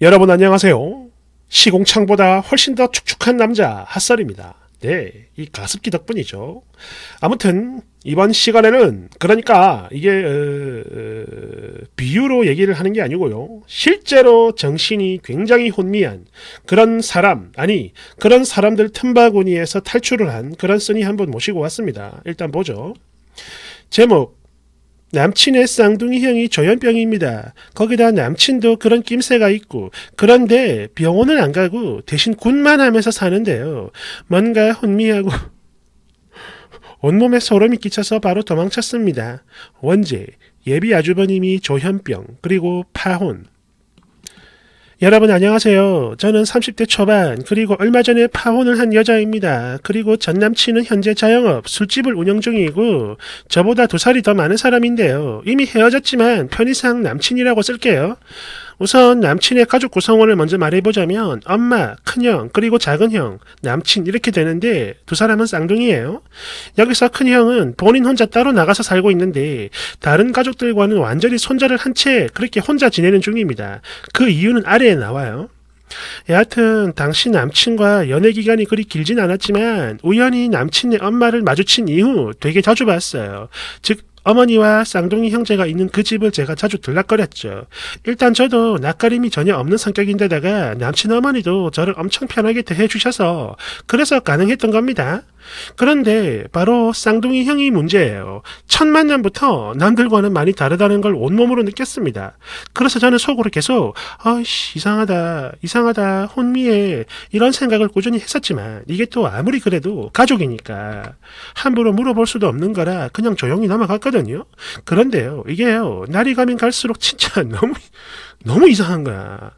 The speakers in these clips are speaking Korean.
여러분 안녕하세요. 시공창보다 훨씬 더 축축한 남자 핫설입니다. 네, 이 가습기 덕분이죠. 아무튼 이번 시간에는 그러니까 이게 비유로 얘기를 하는 게 아니고요. 실제로 정신이 굉장히 혼미한 그런 사람, 아니 그런 사람들 틈바구니에서 탈출을 한 그런 쓰니 한번 모시고 왔습니다. 일단 보죠. 제목: 남친의 쌍둥이 형이 조현병입니다. 거기다 남친도 그런 낌새가 있고, 그런데 병원을 안 가고 대신 굿만 하면서 사는데요. 뭔가 혼미하고 온몸에 소름이 끼쳐서 바로 도망쳤습니다. 원제, 예비 아주버님이 조현병, 그리고 파혼. 여러분 안녕하세요. 저는 30대 초반, 그리고 얼마 전에 파혼을 한 여자입니다. 그리고 전 남친은 현재 자영업, 술집을 운영 중이고 저보다 2살이 더 많은 사람인데요. 이미 헤어졌지만 편의상 남친이라고 쓸게요. 우선 남친의 가족 구성원을 먼저 말해보자면 엄마, 큰형, 그리고 작은형, 남친 이렇게 되는데 두 사람은 쌍둥이에요. 여기서 큰형은 본인 혼자 따로 나가서 살고 있는데 다른 가족들과는 완전히 손절을 한 채 그렇게 혼자 지내는 중입니다. 그 이유는 아래에 나와요. 여하튼 당시 남친과 연애 기간이 그리 길진 않았지만 우연히 남친의 엄마를 마주친 이후 되게 자주 봤어요. 즉 어머니와 쌍둥이 형제가 있는 그 집을 제가 자주 들락거렸죠. 일단 저도 낯가림이 전혀 없는 성격인데다가 남친 어머니도 저를 엄청 편하게 대해주셔서 그래서 가능했던 겁니다. 그런데 바로 쌍둥이 형이 문제예요. 첫 만남부터 남들과는 많이 다르다는 걸 온몸으로 느꼈습니다. 그래서 저는 속으로 계속 이상하다, 혼미해 이런 생각을 꾸준히 했었지만 이게 또 아무리 그래도 가족이니까 함부로 물어볼 수도 없는 거라 그냥 조용히 넘어갔거든요. 그런데요, 이게요, 날이 가면 갈수록 진짜 너무 이상한 거야.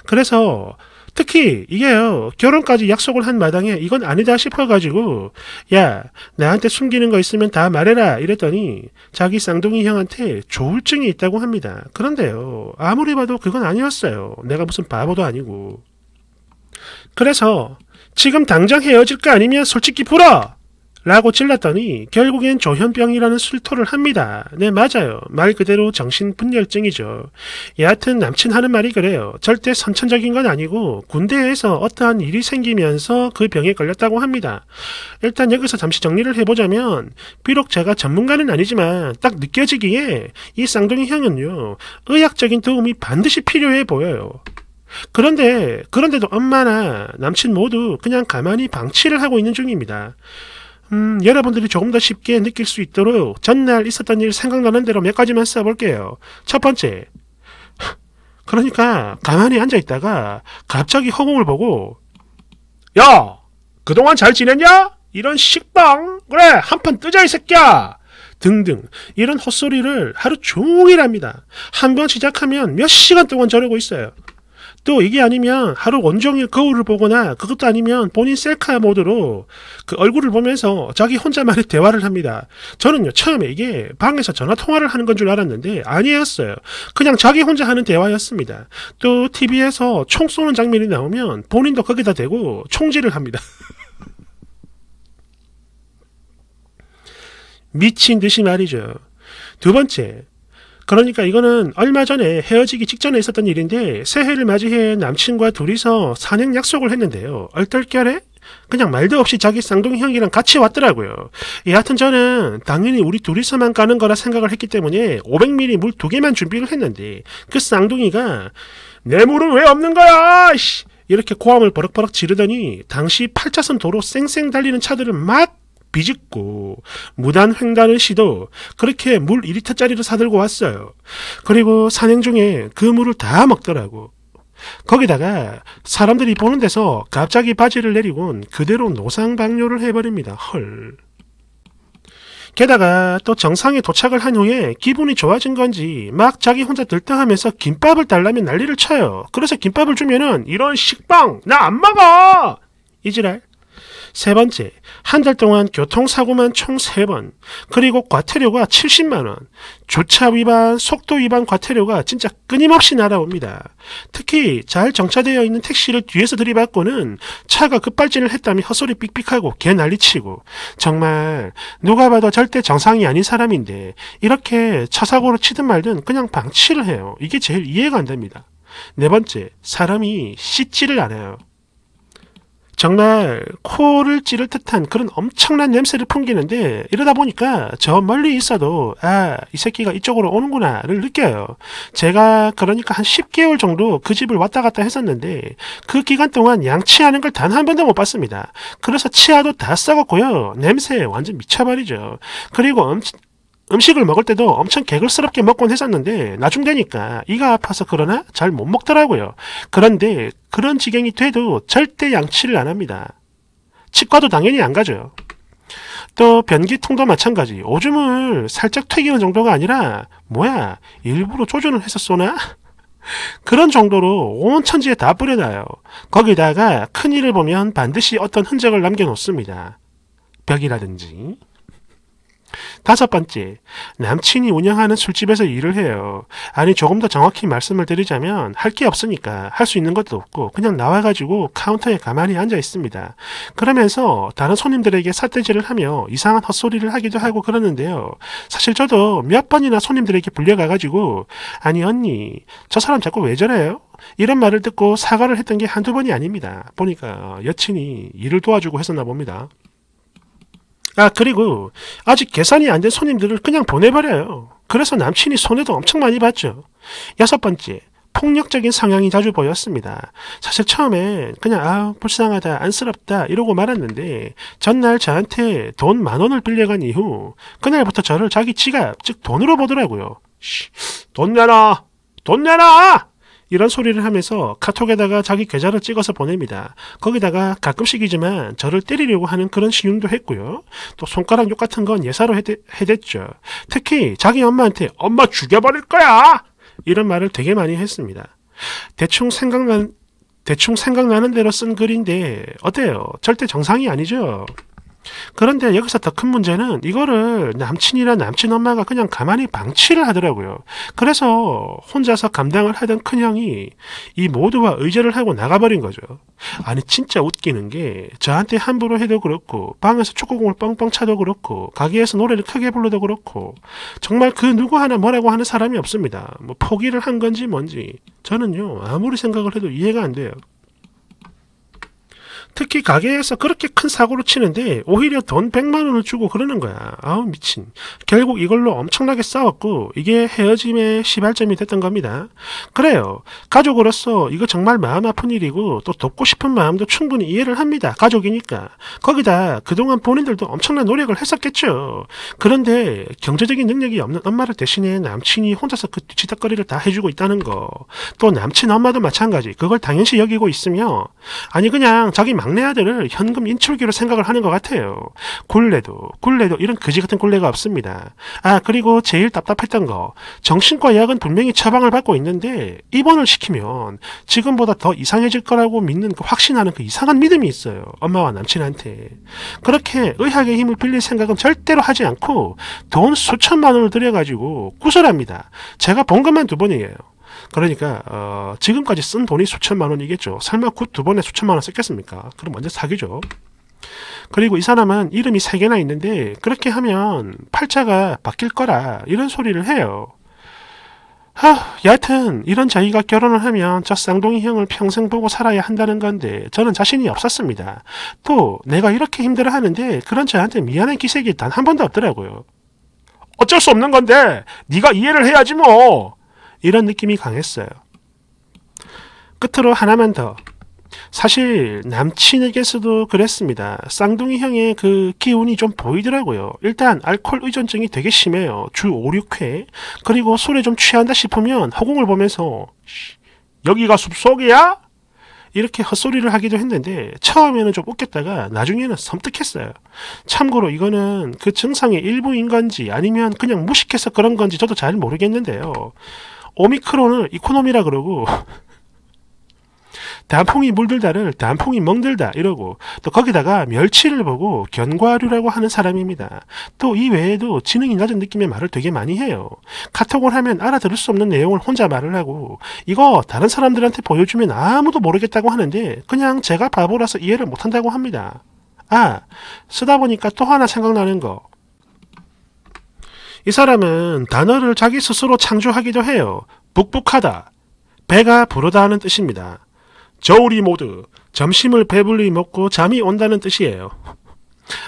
그래서 특히 이게요, 결혼까지 약속을 한 마당에 이건 아니다 싶어가지고 야, 나한테 숨기는 거 있으면 다 말해라 이랬더니 자기 쌍둥이 형한테 조울증이 있다고 합니다. 그런데요, 아무리 봐도 그건 아니었어요. 내가 무슨 바보도 아니고. 그래서 지금 당장 헤어질까 아니면 솔직히 풀어! 라고 찔렀더니 결국엔 조현병이라는 술토를 합니다. 네, 맞아요. 말 그대로 정신분열증이죠. 여하튼 남친 하는 말이 그래요. 절대 선천적인 건 아니고 군대에서 어떠한 일이 생기면서 그 병에 걸렸다고 합니다. 일단 여기서 잠시 정리를 해보자면 비록 제가 전문가는 아니지만 딱 느껴지기에 이 쌍둥이 형은요, 의학적인 도움이 반드시 필요해 보여요. 그런데도 엄마나 남친 모두 그냥 가만히 방치를 하고 있는 중입니다. 여러분들이 조금 더 쉽게 느낄 수 있도록 전날 있었던 일 생각나는 대로 몇 가지만 써볼게요. 첫 번째, 그러니까 가만히 앉아있다가 갑자기 허공을 보고 야! 그동안 잘 지냈냐? 이런 식빵? 그래, 한판 뜨자 이 새끼야! 등등 이런 헛소리를 하루 종일 합니다. 한 번 시작하면 몇 시간 동안 저러고 있어요. 또 이게 아니면 하루 온종일 거울을 보거나 그것도 아니면 본인 셀카 모드로 그 얼굴을 보면서 자기 혼자만의 대화를 합니다. 저는요, 처음에 이게 방에서 전화 통화를 하는 건 줄 알았는데 아니었어요. 그냥 자기 혼자 하는 대화였습니다. 또 TV에서 총 쏘는 장면이 나오면 본인도 거기다 대고 총질을 합니다. 미친 듯이 말이죠. 두 번째, 그러니까 이거는 얼마 전에 헤어지기 직전에 있었던 일인데 새해를 맞이해 남친과 둘이서 산행 약속을 했는데요. 얼떨결에 그냥 말도 없이 자기 쌍둥이 형이랑 같이 왔더라고요. 여하튼 저는 당연히 우리 둘이서만 가는 거라 생각을 했기 때문에 500ml 물 2개만 준비를 했는데 그 쌍둥이가 내 물은 왜 없는 거야! 이렇게 고함을 버럭버럭 지르더니 당시 8차선 도로 쌩쌩 달리는 차들을 막 비집고 무단 횡단을 시도 그렇게 물 2리터짜리를 사들고 왔어요. 그리고 산행 중에 그 물을 다 먹더라고. 거기다가 사람들이 보는 데서 갑자기 바지를 내리곤 그대로 노상방뇨를 해버립니다. 헐. 게다가 또 정상에 도착을 한 후에 기분이 좋아진 건지 막 자기 혼자 들떠하면서 김밥을 달라면 난리를 쳐요. 그래서 김밥을 주면은 이런 식빵 나 안 먹어! 이지랄. 세 번째, 한 달 동안 교통사고만 총 3번, 그리고 과태료가 70만원, 주차 위반, 속도 위반 과태료가 진짜 끊임없이 날아옵니다. 특히 잘 정차되어 있는 택시를 뒤에서 들이받고는 차가 급발진을 했다며 헛소리 삑삑하고 개 난리치고, 정말 누가 봐도 절대 정상이 아닌 사람인데 이렇게 차 사고를 치든 말든 그냥 방치를 해요. 이게 제일 이해가 안 됩니다. 네 번째, 사람이 씻지를 않아요. 정말 코를 찌를 듯한 그런 엄청난 냄새를 풍기는데 이러다 보니까 저 멀리 있어도 이 새끼가 이쪽으로 오는구나를 느껴요. 제가 그러니까 한 10개월 정도 그 집을 왔다 갔다 했었는데 그 기간 동안 양치하는 걸 단 한 번도 못 봤습니다. 그래서 치아도 다 썩었고요. 냄새에 완전 미쳐버리죠. 그리고 음식을 먹을 때도 엄청 개걸스럽게 먹곤 했었는데 나중 되니까 이가 아파서 그러나 잘 못 먹더라고요. 그런데 그런 지경이 돼도 절대 양치를 안 합니다. 치과도 당연히 안 가죠. 또 변기통도 마찬가지. 오줌을 살짝 튀기는 정도가 아니라 일부러 조준을 해서 쏘나? 그런 정도로 온 천지에 다 뿌려놔요. 거기다가 큰일을 보면 반드시 어떤 흔적을 남겨놓습니다. 벽이라든지. 다섯 번째, 남친이 운영하는 술집에서 일을 해요. 아니 조금 더 정확히 말씀을 드리자면 할 게 없으니까 할 수 있는 것도 없고 그냥 나와가지고 카운터에 가만히 앉아 있습니다. 그러면서 다른 손님들에게 삿대질을 하며 이상한 헛소리를 하기도 하고 그러는데요. 사실 저도 몇 번이나 손님들에게 불려가가지고 아니 언니 저 사람 자꾸 왜 저래요? 이런 말을 듣고 사과를 했던 게 한두 번이 아닙니다. 보니까 여친이 일을 도와주고 했었나 봅니다. 그리고 아직 계산이 안 된 손님들을 그냥 보내버려요. 그래서 남친이 손해도 엄청 많이 봤죠. 여섯 번째, 폭력적인 성향이 자주 보였습니다. 사실 처음엔 그냥 불쌍하다, 안쓰럽다 이러고 말았는데 전날 저한테 돈 10,000원을 빌려간 이후 그날부터 저를 자기 지갑, 즉 돈으로 보더라고요. 돈 내놔! 돈 내놔! 이런 소리를 하면서 카톡에다가 자기 계좌를 찍어서 보냅니다. 거기다가 가끔씩이지만 저를 때리려고 하는 그런 신용도 했고요. 또 손가락 욕 같은 건 예사로 해댔죠. 특히 자기 엄마한테 엄마 죽여버릴 거야! 이런 말을 되게 많이 했습니다. 대충 생각나는 대로 쓴 글인데 어때요? 절대 정상이 아니죠? 그런데 여기서 더 큰 문제는 이거를 남친이랑 남친 엄마가 그냥 가만히 방치를 하더라고요. 그래서 혼자서 감당을 하던 큰형이 이 모두와 의절을 하고 나가버린 거죠. 아니 진짜 웃기는 게 저한테 함부로 해도 그렇고 방에서 축구공을 뻥뻥 차도 그렇고 가게에서 노래를 크게 불러도 그렇고 정말 그 누구 하나 뭐라고 하는 사람이 없습니다. 뭐 포기를 한 건지 뭔지 저는요 아무리 생각을 해도 이해가 안 돼요. 특히 가게에서 그렇게 큰 사고를 치는데 오히려 돈 100만원을 주고 그러는 거야. 미친. 결국 이걸로 엄청나게 싸웠고 이게 헤어짐의 시발점이 됐던 겁니다. 그래요. 가족으로서 이거 정말 마음 아픈 일이고 또 돕고 싶은 마음도 충분히 이해를 합니다. 가족이니까. 거기다 그동안 본인들도 엄청난 노력을 했었겠죠. 그런데 경제적인 능력이 없는 엄마를 대신해 남친이 혼자서 그 뒤치다거리를 다 해주고 있다는 거. 또 남친 엄마도 마찬가지. 그걸 당연시 여기고 있으며 아니 그냥 자기 막내 아들을 현금 인출기로 생각을 하는 것 같아요. 굴레도 이런 거지 같은 굴레가 없습니다. 그리고 제일 답답했던 거 정신과 약은 분명히 처방을 받고 있는데 입원을 시키면 지금보다 더 이상해질 거라고 믿는 확신하는 그 이상한 믿음이 있어요. 엄마와 남친한테. 그렇게 의학의 힘을 빌릴 생각은 절대로 하지 않고 돈 수천만 원을 들여가지고 구설합니다. 제가 본 것만 2번이에요. 그러니까 지금까지 쓴 돈이 수천만 원이겠죠. 설마 굿 2번에 수천만 원 썼겠습니까? 그럼 완전 사기죠. 그리고 이 사람은 이름이 3개나 있는데 그렇게 하면 팔자가 바뀔 거라 이런 소리를 해요. 여하튼 이런 자기가 결혼을 하면 저 쌍둥이 형을 평생 보고 살아야 한다는 건데 저는 자신이 없었습니다. 또 내가 이렇게 힘들어하는데 그런 저한테 미안한 기색이 단 한 번도 없더라고요. 어쩔 수 없는 건데 네가 이해를 해야지 뭐. 이런 느낌이 강했어요. 끝으로 하나만 더. 사실 남친에게서도 그랬습니다. 쌍둥이 형의 그 기운이 좀 보이더라고요. 일단 알코올 의존증이 되게 심해요. 주 5, 6회. 그리고 술에 좀 취한다 싶으면 허공을 보면서 여기가 숲속이야? 이렇게 헛소리를 하기도 했는데 처음에는 좀 웃겼다가 나중에는 섬뜩했어요. 참고로 이거는 그 증상의 일부인 건지 아니면 그냥 무식해서 그런 건지 저도 잘 모르겠는데요. 오미크론을 이코노미라 그러고 단풍이 물들다를 단풍이 멍들다 이러고 또 거기다가 멸치를 보고 견과류라고 하는 사람입니다. 또 이 외에도 지능이 낮은 느낌의 말을 되게 많이 해요. 카톡을 하면 알아들을 수 없는 내용을 혼자 말을 하고 이거 다른 사람들한테 보여주면 아무도 모르겠다고 하는데 그냥 제가 바보라서 이해를 못한다고 합니다. 쓰다 보니까 또 하나 생각나는 거. 이 사람은 단어를 자기 스스로 창조하기도 해요. 북북하다, 배가 부르다는 뜻입니다. 저우리 모두 점심을 배불리 먹고 잠이 온다는 뜻이에요.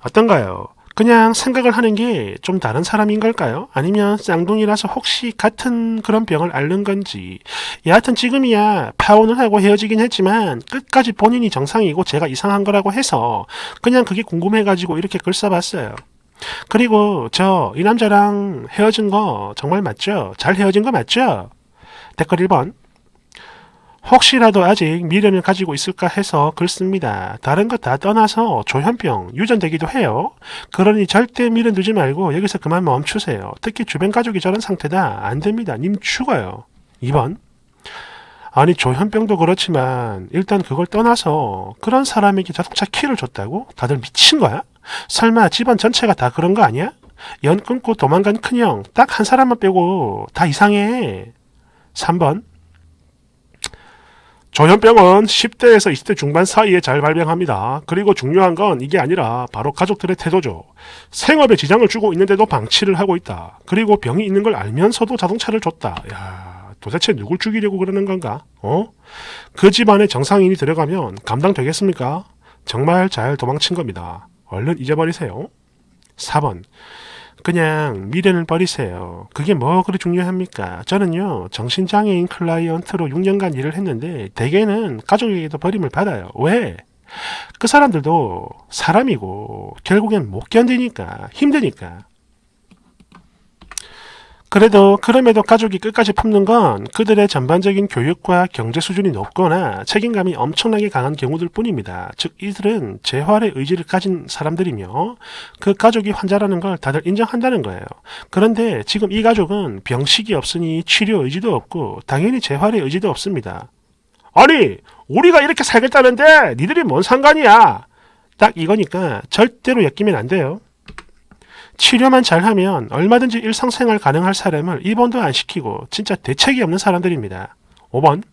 어떤가요? 그냥 생각을 하는 게 좀 다른 사람인 걸까요? 아니면 쌍둥이라서 혹시 같은 그런 병을 앓는 건지. 여하튼 지금이야 파혼을 하고 헤어지긴 했지만 끝까지 본인이 정상이고 제가 이상한 거라고 해서 그냥 그게 궁금해가지고 이렇게 글 써봤어요. 그리고 저 이 남자랑 헤어진 거 정말 맞죠? 잘 헤어진 거 맞죠? 댓글 1번. 혹시라도 아직 미련을 가지고 있을까 해서 글 씁니다. 다른 거 다 떠나서 조현병 유전되기도 해요. 그러니 절대 미련 두지 말고 여기서 그만 멈추세요. 특히 주변 가족이 저런 상태다. 안 됩니다. 님 죽어요. 2번. 아니 조현병도 그렇지만 일단 그걸 떠나서 그런 사람에게 자동차 키를 줬다고? 다들 미친 거야? 설마 집안 전체가 다 그런 거 아니야? 연 끊고 도망간 큰형 딱 한 사람만 빼고 다 이상해. 3번. 조현병은 10대에서 20대 중반 사이에 잘 발병합니다. 그리고 중요한 건 이게 아니라 바로 가족들의 태도죠. 생업에 지장을 주고 있는데도 방치를 하고 있다. 그리고 병이 있는 걸 알면서도 자동차를 줬다. 야, 도대체 누굴 죽이려고 그러는 건가? 그 집안에 정상인이 들어가면 감당되겠습니까? 정말 잘 도망친 겁니다. 얼른 잊어버리세요. 4번. 그냥 미련을 버리세요. 그게 뭐 그리 중요합니까? 저는요 정신장애인 클라이언트로 6년간 일을 했는데 대개는 가족에게도 버림을 받아요. 왜? 그 사람들도 사람이고 결국엔 못 견디니까 힘드니까. 그럼에도 가족이 끝까지 품는 건 그들의 전반적인 교육과 경제 수준이 높거나 책임감이 엄청나게 강한 경우들 뿐입니다. 즉 이들은 재활의 의지를 가진 사람들이며 그 가족이 환자라는 걸 다들 인정한다는 거예요. 그런데 지금 이 가족은 병식이 없으니 치료 의지도 없고 당연히 재활의 의지도 없습니다. 아니 우리가 이렇게 살겠다는데 니들이 뭔 상관이야. 딱 이거니까 절대로 엮이면 안 돼요. 치료만 잘하면 얼마든지 일상생활 가능할 사람을 입원도 안 시키고 진짜 대책이 없는 사람들입니다. 5번.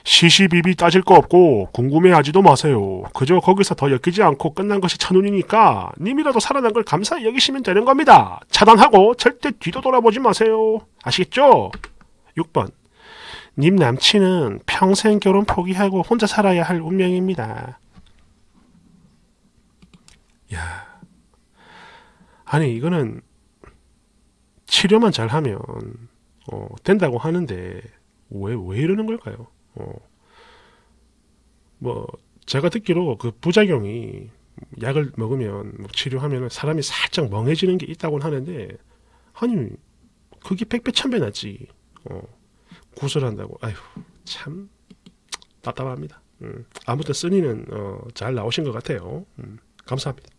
시시비비 따질 거 없고 궁금해하지도 마세요. 그저 거기서 더 엮이지 않고 끝난 것이 천운이니까 님이라도 살아난 걸 감사히 여기시면 되는 겁니다. 차단하고 절대 뒤도 돌아보지 마세요. 아시겠죠? 6번. 님 남친은 평생 결혼 포기하고 혼자 살아야 할 운명입니다. 야. 아니 이거는 치료만 잘하면 된다고 하는데 왜 이러는 걸까요? 뭐 제가 듣기로 그 부작용이 약을 먹으면 치료하면 사람이 살짝 멍해지는 게 있다고는 하는데 아니 그게 100배 1000배 낫지. 구슬한다고 아휴 참 답답합니다. 아무튼 써니는 잘 나오신 것 같아요. 감사합니다.